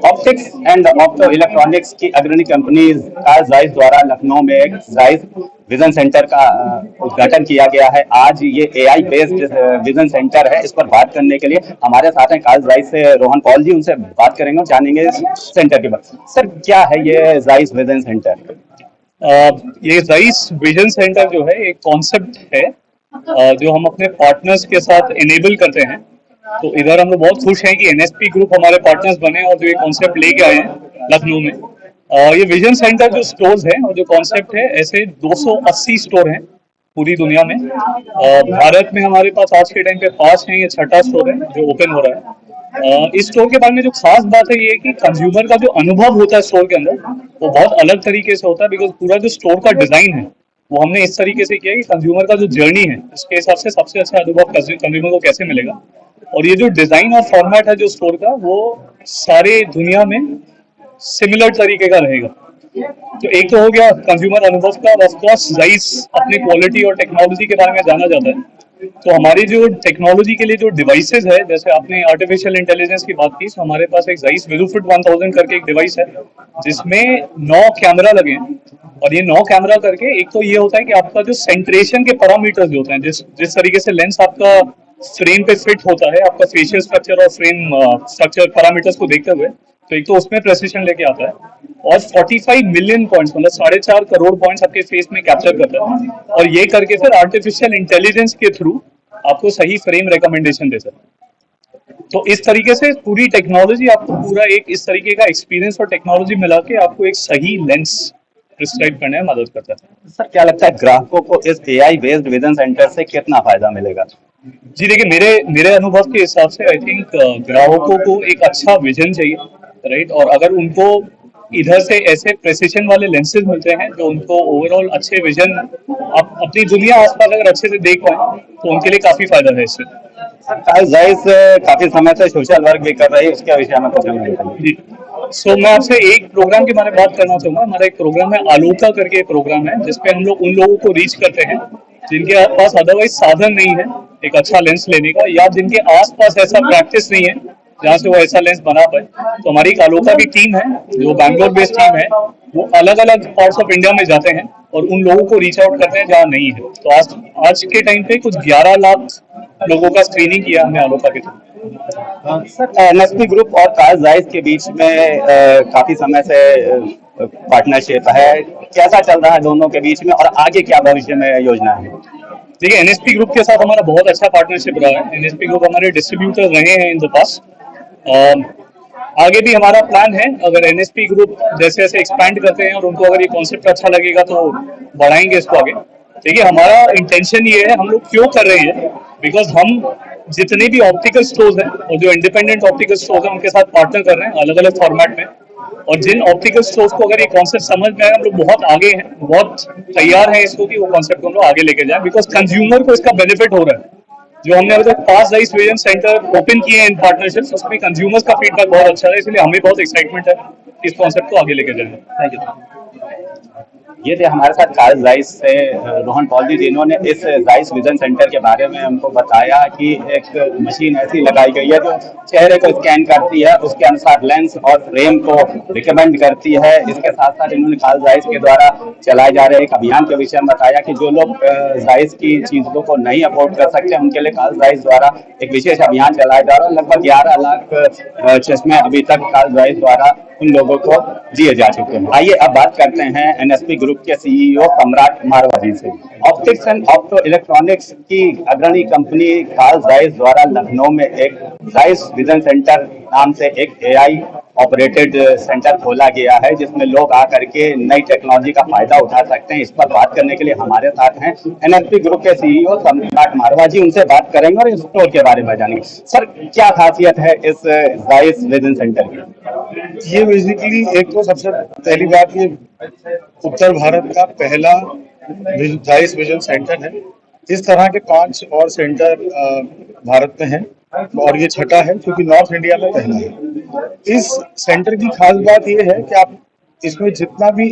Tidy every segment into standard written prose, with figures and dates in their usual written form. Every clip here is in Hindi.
ऑप्टिक्स एंड ऑप्टो इलेक्ट्रॉनिक्स की अग्रणी कंपनी कार्ल ज़ाइस द्वारा लखनऊ में एक ज़ाइस विजन सेंटर का उद्घाटन किया गया है। आज ये एआई बेस्ड विजन सेंटर है। इस पर बात करने के लिए हमारे साथ हैं कार्ल ज़ाइस से रोहन पॉल जी। उनसे बात करेंगे और जानेंगे इस सेंटर के बारे में। सर, क्या है ये ज़ाइस विजन सेंटर? ये ज़ाइस विजन सेंटर जो है एक कॉन्सेप्ट है जो हम अपने पार्टनर्स के साथ इनेबल करते हैं। तो इधर हम लोग बहुत खुश हैं कि एनएसपी ग्रुप हमारे पार्टनर्स बने और जो ये कॉन्सेप्ट लेके आए हैं लखनऊ में। ये विजन सेंटर जो स्टोर्स हैं और जो कॉन्सेप्ट है, ऐसे 280 स्टोर हैं पूरी दुनिया में। भारत में हमारे पास आज के टाइम पे 5 हैं, ये 6ठा स्टोर है जो ओपन हो रहा है। इस स्टोर के बारे में जो खास बात है ये है कि कंज्यूमर का जो अनुभव होता है स्टोर के अंदर वो बहुत अलग तरीके से होता है, बिकॉज पूरा जो स्टोर का डिजाइन है वो हमने इस तरीके से किया कि कंज्यूमर का जो जर्नी है उसके हिसाब से सबसे अच्छा अनुभव कंज्यूमर को कैसे मिलेगा। और ये जो डिजाइन और फॉर्मेट है जो स्टोर का वो सारे दुनिया में सिमिलर तरीके का रहेगा। तो एक तो हो गया कंज्यूमर अनुभव का, ऑफ कोर्स ज़ाइस अपनी क्वालिटी और टेक्नोलॉजी के बारे में जाना जाता है। तो हमारी जो टेक्नोलॉजी के लिए जो डिवाइसेस है, जैसे आपने आर्टिफिशियल इंटेलिजेंस की बात की, तो हमारे पास एक ज़ाइस विजुफिट 1000 करके एक डिवाइस है जिसमें 9 कैमरा लगे हैं। और ये 9 कैमरा करके एक तो ये होता है कि आपका जो सेंट्रेशन के पैरामीटर्स जो होते हैं, जिस तरीके से लेंस आपका फ्रेम पे फिट होता है, आपका फेशियल स्ट्रक्चर और फ्रेम स्ट्रक्चर पैरामीटर्स को देखते हुए, तो एक तो उसमें प्रेसिशन लेके आता है और 45 मिलियन पॉइंट्स मतलब 4.5 करोड़ पॉइंट्स आपके फेस में कैप्चर करता है। और ये करके फिर आर्टिफिशियल इंटेलिजेंस के थ्रू आपको सही फ्रेम रिकमेंडेशन दे सकता है। तो इस तरीके से पूरी टेक्नोलॉजी आपको पूरा एक इस तरीके का एक्सपीरियंस और टेक्नोलॉजी मिला के आपको एक सही लेंस प्रिस्क्राइब करने में मदद करता है। सर, क्या लगता है ग्राहकों को इस एआई बेस्ड विजन सेंटर से कितना फायदा मिलेगा? जी देखिए, मेरे अनुभव के हिसाब से आई थिंक ग्राहकों को एक अच्छा विजन चाहिए, राइट। और अगर उनको इधर से ऐसे प्रेसिशन वाले लेंसेज मिलते हैं जो उनको ओवरऑल अच्छे विजन अपनी दुनिया आसपास अगर अच्छे से देख पाए तो उनके लिए काफी फायदा है इससे। कार्ल ज़ाइस काफी समय से सोशल वर्क भी कर रही है, उसके विषय में कुछ हमें जी। सो मैं आपसे एक प्रोग्राम के बारे में बात करना चाहूंगा। हमारा एक प्रोग्राम है आलोका करके एक प्रोग्राम है जिसपे हम लोग उन लोगों को रीच करते हैं जिनके पास अदरवाइज साधन नहीं है एक अच्छा लेंस लेने का, या जिनके आसपास ऐसा प्रैक्टिस नहीं है जहाँ से वो ऐसा लेंस बना पाए। तो हमारी एक आलोका की टीम है जो बैंगलोर बेस्ड टीम है, वो अलग अलग पार्ट्स ऑफ इंडिया में जाते हैं और उन लोगों को रीच आउट करते हैं जहाँ नहीं है। तो आज के टाइम पे कुछ 11 लाख लोगों का स्क्रीनिंग किया हमने आलोका के थ्रू। सर, एनएसपी ग्रुप और कार्ल ज़ाइस के बीच में काफी समय से पार्टनरशिप है। कैसा चल रहा है दोनों के बीच में और आगे क्या भविष्य में योजना है? देखिए, एनएसपी ग्रुप के साथ हमारा बहुत अच्छा पार्टनरशिप रहा है। एनएसपी ग्रुप हमारे डिस्ट्रीब्यूटर रहे हैं इन द पास्ट। आगे भी हमारा प्लान है, अगर एनएसपी ग्रुप जैसे जैसे एक्सपैंड करते हैं और उनको अगर ये कॉन्सेप्ट अच्छा लगेगा तो बढ़ाएंगे इसको आगे। देखिए, हमारा इंटेंशन ये है, हम लोग क्यों कर रहे हैं, बिकॉज हम जितने भी ऑप्टिकल स्टोर्स हैं और जो इंडिपेंडेंट ऑप्टिकल स्टोर्स हैं उनके साथ पार्टनर कर रहे हैं अलग अलग फॉर्मेट में। और जिन ऑप्टिकल स्टोर्स को अगर ये कॉन्सेप्ट समझ में आए, हम लोग बहुत आगे हैं, बहुत तैयार हैं इसको कि वो कॉन्सेप्ट को हम लोग आगे लेके जाएं, बिकॉज कंज्यूमर को इसका बेनिफिट हो रहा है। जो हमने अभी तक 5 ज़ाइस विजन सेंटर ओपन किए हैं इन पार्टनरशिप, उसमें कंज्यूमर्स का फीडबैक बहुत अच्छा है, इसलिए हमें बहुत एक्साइटमेंट है इस कॉन्सेप्ट को आगे लेके जाएं। Thank you. ये थे हमारे साथ कार्ल ज़ाइस से रोहन पॉल जी, जिन्होंने इस ज़ाइस विजन सेंटर के बारे में हमको बताया कि एक मशीन ऐसी लगाई गई है जो चेहरे को स्कैन करती है, उसके अनुसार लेंस और फ्रेम को रिकमेंड करती है। इसके साथ साथ इन्होंने कार्ल ज़ाइस के द्वारा चलाए जा रहे एक अभियान के विषय में बताया कि जो लोग ज़ाइस की चीज़ों को नहीं अफोर्ड कर सकते उनके लिए कार्ल ज़ाइस द्वारा एक विशेष अभियान चलाया जा रहा है। लगभग 11 लाख चश्मे अभी तक कार्ल ज़ाइस द्वारा उन लोगों को दिए जा चुके हैं। आइए अब बात करते हैं एनएसपी ग्रुप के सीईओ सम्राट मारवाड़ी से। ऑप्टिक्स एंड ऑप्टो इलेक्ट्रॉनिक्स की अग्रणी कंपनी कार्ल ज़ाइस द्वारा लखनऊ में एक ज़ाइस विजन सेंटर नाम से एक एआई ऑपरेटेड सेंटर खोला गया है जिसमें लोग आकर के नई टेक्नोलॉजी का फायदा उठा सकते हैं। इस पर बात करने के लिए हमारे साथ हैं एनएसपी ग्रुप के सीईओ सम्राट मारवाड़ी जी। उनसे बात करेंगे और इस स्टोर के बारे में जानेंगे। सर, क्या खासियत है इस ज़ाइस विजन सेंटर की? ये बेसिकली एक तो सबसे पहली बात, ये उत्तर भारत का पहला ज़ाइस विजन सेंटर है। इस तरह के 5 और सेंटर भारत में हैं और ये 6ठा है क्योंकि नॉर्थ इंडिया में पहला है। इस सेंटर की खास बात ये है कि आप इसमें जितना भी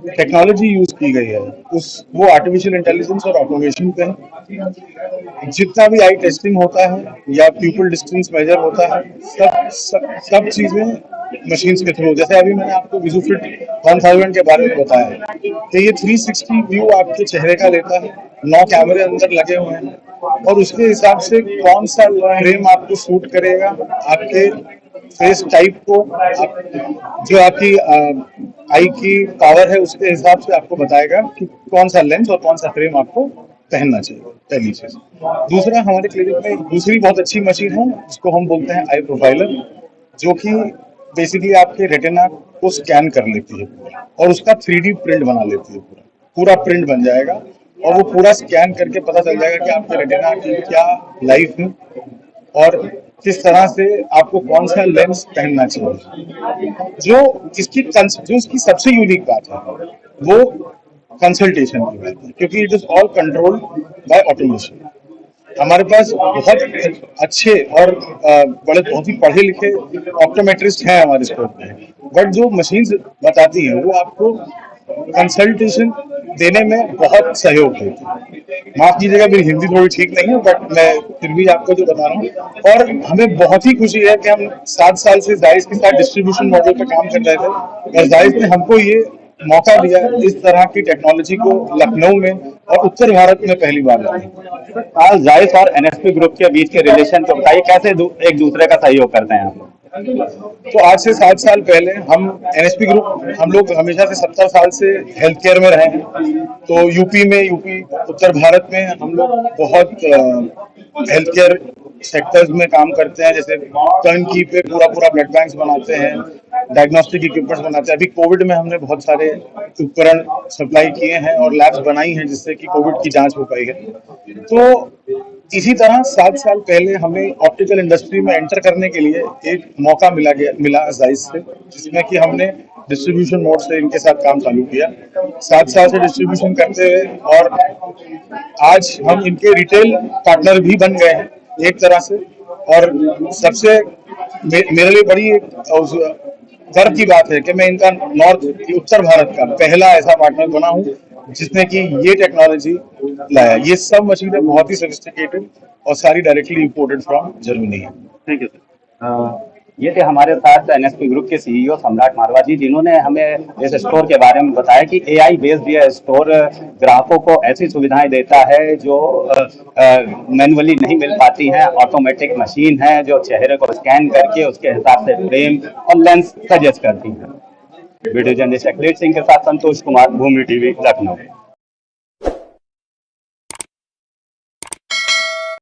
टेक्नोलॉजी यूज की गई है वो आर्टिफिशियल इंटेलिजेंस और ऑटोमेशन पे है। जितना भी आई टेस्टिंग होता है या पीपल डिस्टेंस मेजर होता है, सब चीजें मशीन्स के थ्रू। जैसे अभी मैंने आपको विजुफिट 1000 के बारे में बताया है, तो ये 360 व्यू आपके चेहरे का लेता है, 9 कैमरे अंदर लगे हुए हैं और उसके हिसाब से कौन सा फ्रेम आपको सूट करेगा, आपके फेस टाइप को, जो आपकी आई की पावर है उसके हिसाब से आपको बताएगा कि कौन सा लेंस और कौन सा फ्रेम आपको पहनना चाहिए। पहली चीज। दूसरा, हमारे क्लिनिक में दूसरी बहुत अच्छी मशीन है जिसको हम बोलते हैं आई प्रोफाइलर, जो कि बेसिकली आपके रेटिना को स्कैन कर लेती है और उसका 3D प्रिंट बना लेती है। पूरा प्रिंट बन जाएगा और वो पूरा स्कैन करके पता चल जाएगा कि आपके रेटिना की क्या लाइफ है और किस तरह से आपको कौन सा लेंस पहनना चाहिए। जो इसकी सबसे यूनिक बात है वो कंसल्टेशन की बात है, क्योंकि it is all controlled by automation. हमारे पास बहुत अच्छे और बहुत ही पढ़े लिखे ऑप्टोमेट्रिस्ट हैं हमारे स्टोर में, बट जो मशीन्स बताती हैं वो आपको कंसल्टेशन देने में बहुत सहयोग देती है। माफ कीजिएगा, मेरी हिंदी थोड़ी ठीक नहीं है, बट मैं फिर भी आपको जो बता रहा हूँ। और हमें बहुत ही खुशी है कि हम 7 साल से जायज के साथ डिस्ट्रीब्यूशन मॉडल पर काम कर रहे थे और जायज ने हमको ये मौका दिया इस तरह की टेक्नोलॉजी को लखनऊ में और उत्तर भारत में पहली बार लाने। आज जायस और एनएसपी ग्रुप के बीच के रिलेशन को बताइए, कैसे एक दूसरे का सहयोग करते हैं आप? तो आज से 7 साल पहले हम एनएसपी ग्रुप, हम लोग हमेशा से 70 साल से हेल्थ केयर में रहे हैं। तो यूपी उत्तर भारत में हम लोग बहुत हेल्थ केयर सेक्टर्स में काम करते हैं। जैसे टर्नकी पे पूरा ब्लड बैंक्स बनाते हैं, डायग्नोस्टिक इक्विपमेंट्स बनाते हैं। अभी कोविड में हमने बहुत सारे उपकरण सप्लाई किए हैं और लैब्स बनाई हैं जिससे कि कोविड की जांच हो पाई है। तो इसी तरह 7 साल पहले हमें ऑप्टिकल इंडस्ट्री में एंटर करने के लिए एक मौका मिला जायज से, जिसमें कि हमने डिस्ट्रीब्यूशन मोड से इनके साथ काम चालू किया। 7 साल से डिस्ट्रीब्यूशन करते हुए और आज हम इनके रिटेल पार्टनर भी बन गए हैं एक तरह से। और सबसे मेरे लिए बड़ी गर्व की बात है कि मैं इनका उत्तर भारत का पहला ऐसा पार्टनर बना हूँ जिसने कि ये टेक्नोलॉजी लाया। ये सब मशीनें बहुत ही सोफिस्टिकेटेड और सारी डायरेक्टली इंपोर्टेड फ्रॉम जर्मनी है। Thank you sir. ये थे हमारे साथ एनएसपी ग्रुप के सीईओ सम्राट मारवाह जी, जिन्होंने हमें इस स्टोर के बारे में बताया कि एआई बेस्ड ये स्टोर ग्राहकों को ऐसी सुविधाएं देता है जो मैनुअली नहीं मिल पाती हैं। ऑटोमेटिक मशीन है जो चेहरे को स्कैन करके उसके हिसाब से फ्रेम और लेंस सजेस्ट करती है। वीडियो जर्नलिस्ट अखिलेश सिंह के साथ संतोष कुमार, भूमि टीवी, लखनऊ।